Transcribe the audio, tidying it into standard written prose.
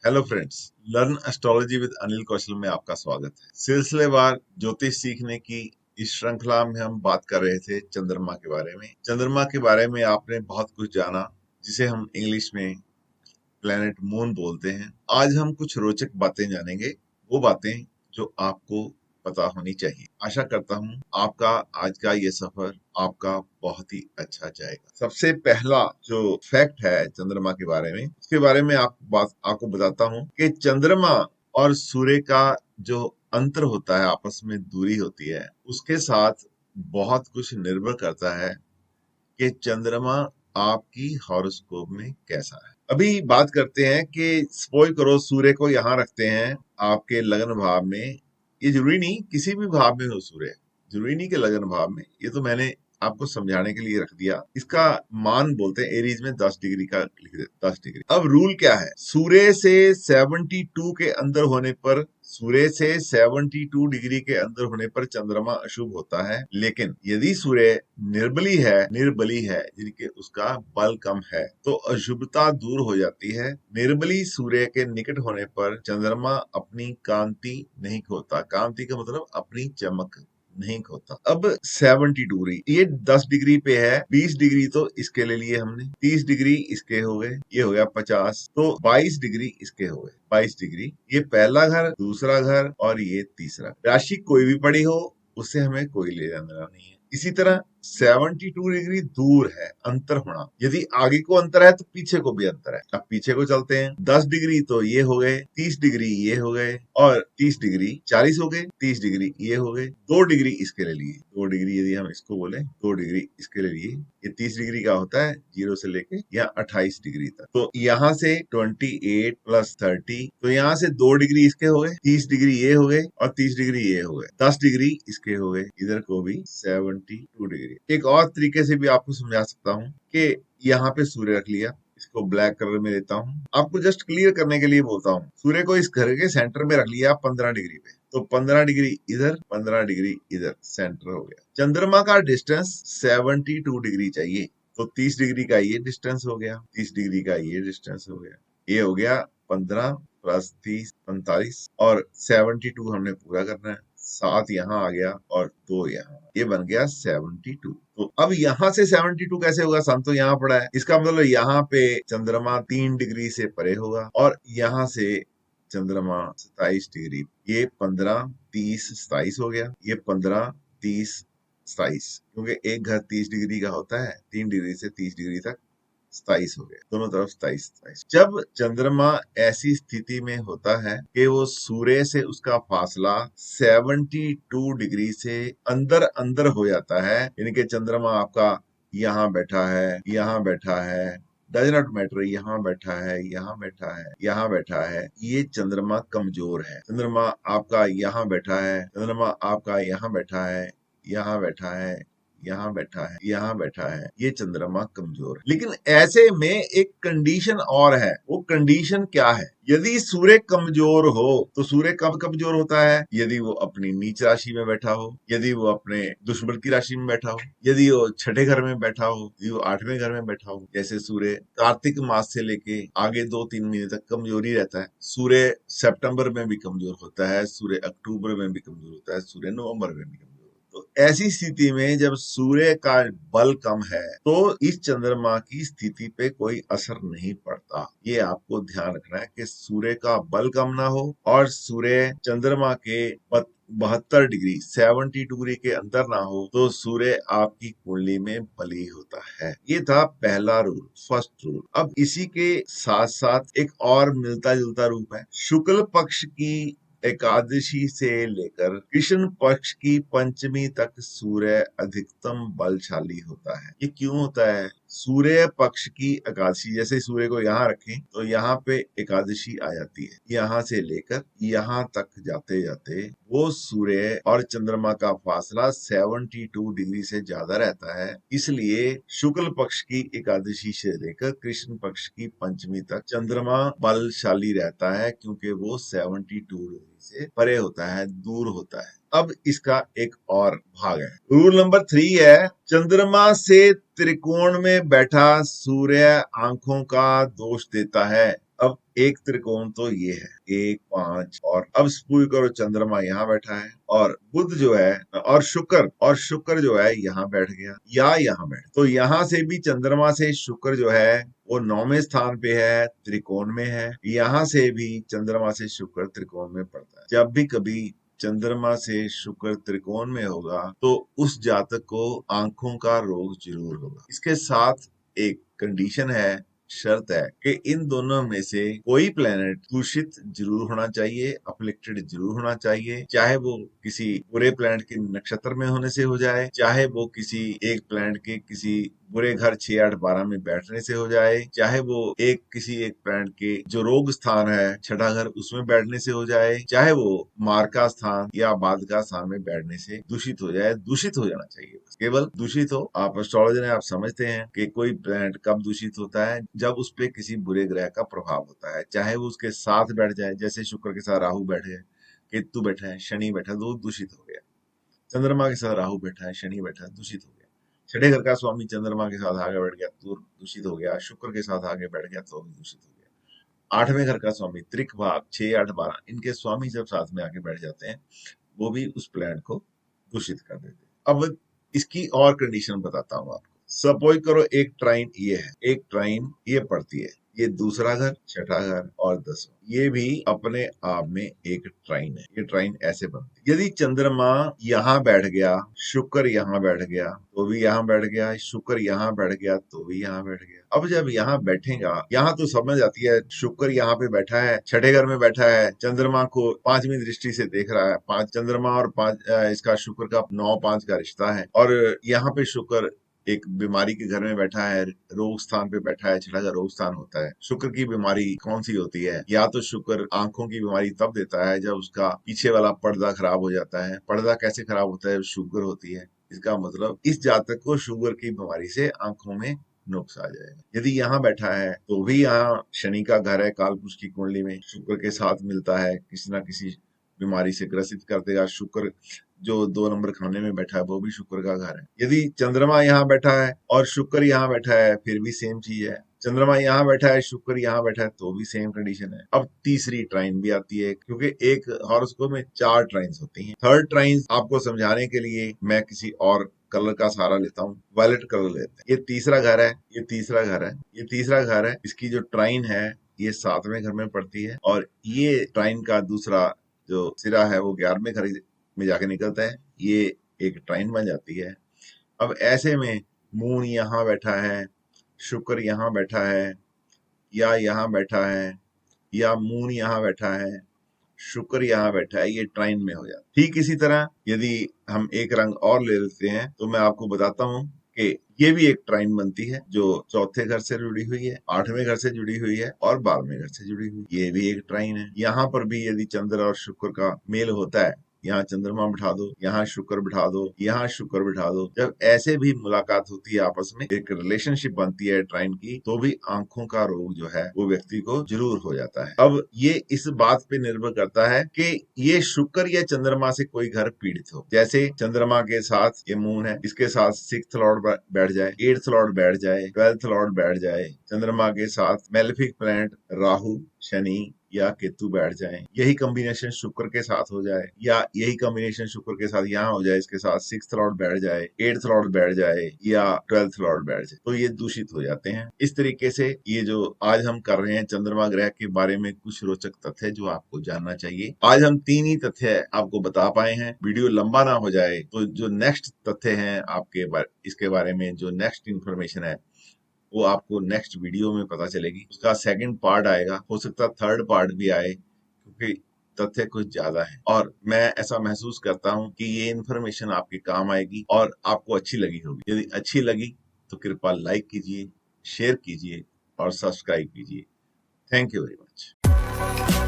Hello friends, learn astrology with Anil Kaushal में आपका स्वागत है। सिलसिलेवार ज्योतिष सीखने की इस श्रृंखला में हम बात कर रहे थे चंद्रमा के बारे में। चंद्रमा के बारे में आपने बहुत कुछ जाना, जिसे हम इंग्लिश में प्लेनेट मून बोलते हैं। आज हम कुछ रोचक बातें जानेंगे, वो बातें जो आपको पता होनी चाहिए। आशा करता हूँ आपका आज का ये सफर आपका बहुत ही अच्छा जाएगा। सबसे पहला जो फैक्ट है चंद्रमा के बारे में, उसके बारे में आपको बताता हूँ कि चंद्रमा और सूर्य का जो अंतर होता है, आपस में दूरी होती है, उसके साथ बहुत कुछ निर्भर करता है कि चंद्रमा आपकी हॉरोस्कोप में कैसा है। अभी बात करते हैं कि सपोज करो सूर्य को यहाँ रखते हैं आपके लगन भाव में। ये जरूरी नहीं किसी भी भाव में हो सूर्य, जरूरी नहीं कि लगन भाव में। ये तो मैंने आपको समझाने के लिए रख दिया। इसका मान बोलते हैं एरीज में 10 डिग्री का लिख दे, 10 डिग्री। अब रूल क्या है, सूर्य से 72 के अंदर होने पर, सूर्य से 72 डिग्री के अंदर होने पर चंद्रमा अशुभ होता है। लेकिन यदि सूर्य निर्बली है यानी कि उसका बल कम है, तो अशुभता दूर हो जाती है। निर्बली सूर्य के निकट होने पर चंद्रमा अपनी कांति नहीं खोता। कांति का मतलब अपनी चमक नहीं खोता। अब 72 डिग्री, ये 10 डिग्री पे है, 20 डिग्री तो इसके ले लिए हमने, 30 डिग्री इसके हो गए, ये हो गया 50, तो 22 डिग्री इसके हो गए। 22 डिग्री ये पहला घर, दूसरा घर और ये तीसरा। राशि कोई भी पड़ी हो उससे हमें कोई लेना देना नहीं है। इसी तरह 72 डिग्री दूर है, अंतर होना। यदि आगे को अंतर है तो पीछे को भी अंतर है। अब पीछे को चलते हैं, 10 डिग्री तो ये हो गए, 30 डिग्री ये हो गए और 30 डिग्री 40 हो गए, 30 डिग्री ये हो गए, 2 डिग्री इसके ले लिए। 2 डिग्री यदि हम इसको बोले, 2 डिग्री इसके ले लिए। ये 30 डिग्री का होता है 0 से लेके या 28 डिग्री तक। तो यहाँ से 28 प्लस 30, तो यहाँ से 2 डिग्री इसके हो गए, 30 डिग्री ये हो गए और 30 डिग्री ये हो गए, 10 डिग्री इसके हो गए। इधर को भी 72 डिग्री। एक और तरीके से भी आपको समझा सकता हूँ कि यहाँ पे सूर्य रख लिया, इसको ब्लैक कलर में लेता हूँ, आपको जस्ट क्लियर करने के लिए बोलता हूँ। सूर्य को इस घर के सेंटर में रख लिया 15 डिग्री पे, तो 15 डिग्री इधर, 15 डिग्री इधर, सेंटर हो गया। चंद्रमा का डिस्टेंस 72 डिग्री चाहिए, तो 30 डिग्री का ये डिस्टेंस हो गया, 30 डिग्री का ये डिस्टेंस हो गया, ये हो गया 15 प्लस 30 45 और 72 हमने पूरा करना है। 7 यहाँ आ गया और 2 यहाँ, ये बन गया 72। तो अब यहाँ से 72 कैसे होगा, सन तो यहाँ पड़ा है, इसका मतलब यहाँ पे चंद्रमा 3 डिग्री से परे होगा और यहाँ से चंद्रमा 27 डिग्री। ये 15 30 27 हो गया, ये 15 30 27, क्योंकि एक घर 30 डिग्री का होता है, 3 डिग्री से 30 डिग्री तक 27 हो गया, दोनों तरफ 27 27। जब चंद्रमा ऐसी स्थिति में होता है कि वो सूर्य से उसका फासला 72 डिग्री से अंदर अंदर हो जाता है, यानी कि चंद्रमा आपका यहाँ बैठा है, यहाँ बैठा है, डज नॉट मैटर, यहाँ बैठा है, यहाँ बैठा है, यहाँ बैठा है, ये चंद्रमा कमजोर है। चंद्रमा आपका यहाँ बैठा है, चंद्रमा आपका यहाँ बैठा है, यहाँ बैठा है, यहाँ बैठा है, यहाँ बैठा है, ये चंद्रमा कमजोर है। लेकिन ऐसे में एक कंडीशन और है, वो कंडीशन क्या है, यदि सूर्य कमजोर हो तो सूर्य कब कमजोर होता है, यदि वो अपनी नीच राशि में बैठा हो, यदि वो अपने दुश्मन की राशि में बैठा हो, यदि वो छठे घर में बैठा हो, यदि वो 8वें घर में बैठा हो। जैसे सूर्य कार्तिक मास से लेके आगे 2-3 महीने तक कमजोरी रहता है, सूर्य सितंबर में भी कमजोर होता है, सूर्य अक्टूबर में भी कमजोर होता है, सूर्य नवंबर में भी कमजोर। तो ऐसी स्थिति में जब सूर्य का बल कम है तो इस चंद्रमा की स्थिति पे कोई असर नहीं पड़ता। ये आपको ध्यान रखना है कि सूर्य का बल कम ना हो और सूर्य चंद्रमा के 72 डिग्री 70 डिग्री के अंदर ना हो, तो सूर्य आपकी कुंडली में बली होता है। ये था पहला रूल, फर्स्ट रूल। अब इसी के साथ साथ एक और मिलता जुलता रूप है। शुक्ल पक्ष की एकादशी से लेकर कृष्ण पक्ष की पंचमी तक सूर्य अधिकतम बलशाली होता है। ये क्यों होता है, सूर्य पक्ष की एकादशी, जैसे सूर्य को यहाँ रखें तो यहाँ पे एकादशी आ जाती है, यहाँ से लेकर यहाँ तक जाते जाते वो सूर्य और चंद्रमा का फासला 72 डिग्री से ज्यादा रहता है। इसलिए शुक्ल पक्ष की एकादशी से लेकर कृष्ण पक्ष की पंचमी तक चंद्रमा बलशाली रहता है, क्योंकि वो 72 डिग्री से परे होता है, दूर होता है। अब इसका एक और भाग है, रूल नंबर 3 है, चंद्रमा से त्रिकोण में बैठा सूर्य आंखों का दोष देता है। अब एक त्रिकोण तो ये है 1 5, और अब सपोज करो चंद्रमा यहाँ बैठा है और बुध जो है और शुक्र जो है यहाँ बैठ गया या यहाँ बैठ, तो यहाँ से भी चंद्रमा से शुक्र जो है वो 9वें स्थान पे है, त्रिकोण में है। यहाँ से भी चंद्रमा से शुक्र त्रिकोण में पड़ता है। जब भी कभी चंद्रमा से शुक्र त्रिकोण में होगा तो उस जातक को आंखों का रोग जरूर होगा। इसके साथ एक कंडीशन है, शर्त है कि इन दोनों में से कोई प्लेनेट दूषित जरूर होना चाहिए, अफ्लिक्टेड जरूर होना चाहिए, चाहे वो किसी बुरे प्लेनेट के नक्षत्र में होने से हो जाए, चाहे वो किसी एक प्लेनेट के किसी बुरे घर 6 8 12 में बैठने से हो जाए, चाहे वो किसी एक प्लेनेट के जो रोग स्थान है 6ठा घर उसमें बैठने से हो जाए, चाहे वो मार्का स्थान या बाधका स्थान में बैठने से दूषित हो जाए। दूषित हो जाना चाहिए, केवल दूषित हो। आप एस्ट्रोलॉजी में आप समझते हैं कि कोई प्लेनेट कब दूषित होता है, जब उस पे किसी बुरे ग्रह का प्रभाव होता है, चाहे वो उसके साथ बैठ जाए, जैसे शुक्र के साथ राहु बैठ गए, केतु बैठा है, शनि बैठा है, तो दूषित हो गया। चंद्रमा के साथ राहु बैठा है, शनि बैठा है, दूषित हो गया। 6ठे घर का स्वामी चंद्रमा के साथ आगे बैठ गया तो दूषित हो गया, शुक्र के साथ आगे बैठ गया तो भी दूषित हो गया। 8वें घर का स्वामी त्रिक भाग 6 8 12 इनके स्वामी जब साथ में आके बैठ जाते हैं वो भी उस प्लेनेट को दूषित कर देते हैं। अब इसकी और कंडीशन बताता हूँ आपको। सपोज करो एक ट्राइन ये है, एक ट्राइन ये पड़ती है, ये दूसरा घर, 6ठा घर और 10वां, ये भी अपने आप में एक ट्राइन है। ये ट्राइन ऐसे बनती है। यदि चंद्रमा यहाँ बैठ गया, शुक्र यहाँ बैठ गया तो भी यहाँ बैठ गया, शुक्र यहाँ बैठ गया तो भी यहाँ बैठ गया। अब जब यहाँ बैठेगा, यहाँ तो समझ आती है शुक्र यहाँ पे बैठा है, 6ठे घर में बैठा है, चंद्रमा को 5वीं दृष्टि से देख रहा है। 5 चंद्रमा और 5 इसका शुक्र का 9 5 का रिश्ता है, और यहाँ पे शुक्र एक बीमारी के घर में बैठा है, रोग स्थान पे बैठा है, 6ठा घर रोग स्थान होता है। शुक्र की बीमारी कौन सी होती है? या तो शुक्र आंखों की बीमारी तब देता है जब उसका पीछे वाला पर्दा खराब हो जाता है। पर्दा कैसे खराब होता है? शुगर होती है। इसका मतलब इस जातक को शुगर की बीमारी से आंखों में नुक्स आ जाएगा। यदि यहाँ बैठा है तो भी यहाँ शनि का घर है, कालपुरुष की कुंडली में शुक्र के साथ मिलता है, किसी ना किसी बीमारी से ग्रसित कर देगा। शुक्र जो 2 नंबर खाने में बैठा है वो भी शुक्र का घर है। यदि चंद्रमा यहाँ बैठा है और शुक्र यहाँ बैठा है फिर भी सेम चीज है। चंद्रमा यहाँ बैठा है, शुक्र यहाँ बैठा है तो भी सेम कंडीशन है। अब तीसरी ट्राइन भी आती है, क्योंकि एक हॉरोस्कोप में 4 ट्राइन्स होती हैं। थर्ड ट्राइन आपको समझाने के लिए मैं किसी और कलर का सहारा लेता हूँ, वायलेट कलर लेते हैं। ये तीसरा घर है, ये तीसरा घर है, ये तीसरा घर है। इसकी जो ट्राइन है ये 7वें घर में पड़ती है, और ये ट्राइन का दूसरा जो सिरा है वो 11वें घर में जाके निकलता है। ये एक ट्राइन बन जाती है। अब ऐसे में मून यहाँ बैठा है, शुक्र यहाँ बैठा है, या यहाँ बैठा है, या मून यहाँ बैठा है, शुक्र यहाँ बैठा है, ये ट्राइन में हो जाता है। ठीक इसी तरह यदि हम एक रंग और ले लेते हैं तो मैं आपको बताता हूँ कि ये भी एक ट्राइन बनती है जो 4थे घर से जुड़ी हुई है, 8वें घर से जुड़ी हुई है और 12वें घर से जुड़ी हुई है। ये भी एक ट्राइन है। यहाँ पर भी यदि चंद्र और शुक्र का मेल होता है, यहाँ चंद्रमा बिठा दो, यहाँ शुक्र बिठा दो, यहाँ शुक्र बिठा दो, जब ऐसे भी मुलाकात होती है आपस में, एक रिलेशनशिप बनती है ट्राइन की, तो भी आंखों का रोग जो है वो व्यक्ति को जरूर हो जाता है। अब ये इस बात पे निर्भर करता है कि ये शुक्र या चंद्रमा से कोई घर पीड़ित हो। जैसे चंद्रमा के साथ ये मून है, इसके साथ 6th लॉर्ड बैठ जाए, 8th लॉर्ड बैठ जाए, 12th लॉर्ड बैठ जाए, चंद्रमा के साथ मेलेफिक प्लैनेट राहु, शनि या केतु बैठ जाए, यही कॉम्बिनेशन शुक्र के साथ हो जाए, या यही कॉम्बिनेशन शुक्र के साथ यहाँ हो जाए, इसके साथ 6th लॉर्ड बैठ जाए, 8th लॉर्ड बैठ जाए या 12th लॉर्ड बैठ जाए, तो ये दूषित हो जाते हैं। इस तरीके से ये जो आज हम कर रहे हैं चंद्रमा ग्रह के बारे में कुछ रोचक तथ्य जो आपको जानना चाहिए। आज हम 3 ही तथ्य आपको बता पाए हैं। वीडियो लंबा ना हो जाए तो जो नेक्स्ट तथ्य है आपके इसके बारे में जो नेक्स्ट इंफॉर्मेशन है वो आपको नेक्स्ट वीडियो में पता चलेगी। उसका 2nd पार्ट आएगा, हो सकता 3rd पार्ट भी आए, क्योंकि तथ्य कुछ ज्यादा है और मैं ऐसा महसूस करता हूं कि ये इन्फॉर्मेशन आपके काम आएगी और आपको अच्छी लगी होगी। यदि अच्छी लगी तो कृपया लाइक कीजिए, शेयर कीजिए और सब्सक्राइब कीजिए। Thank you very much.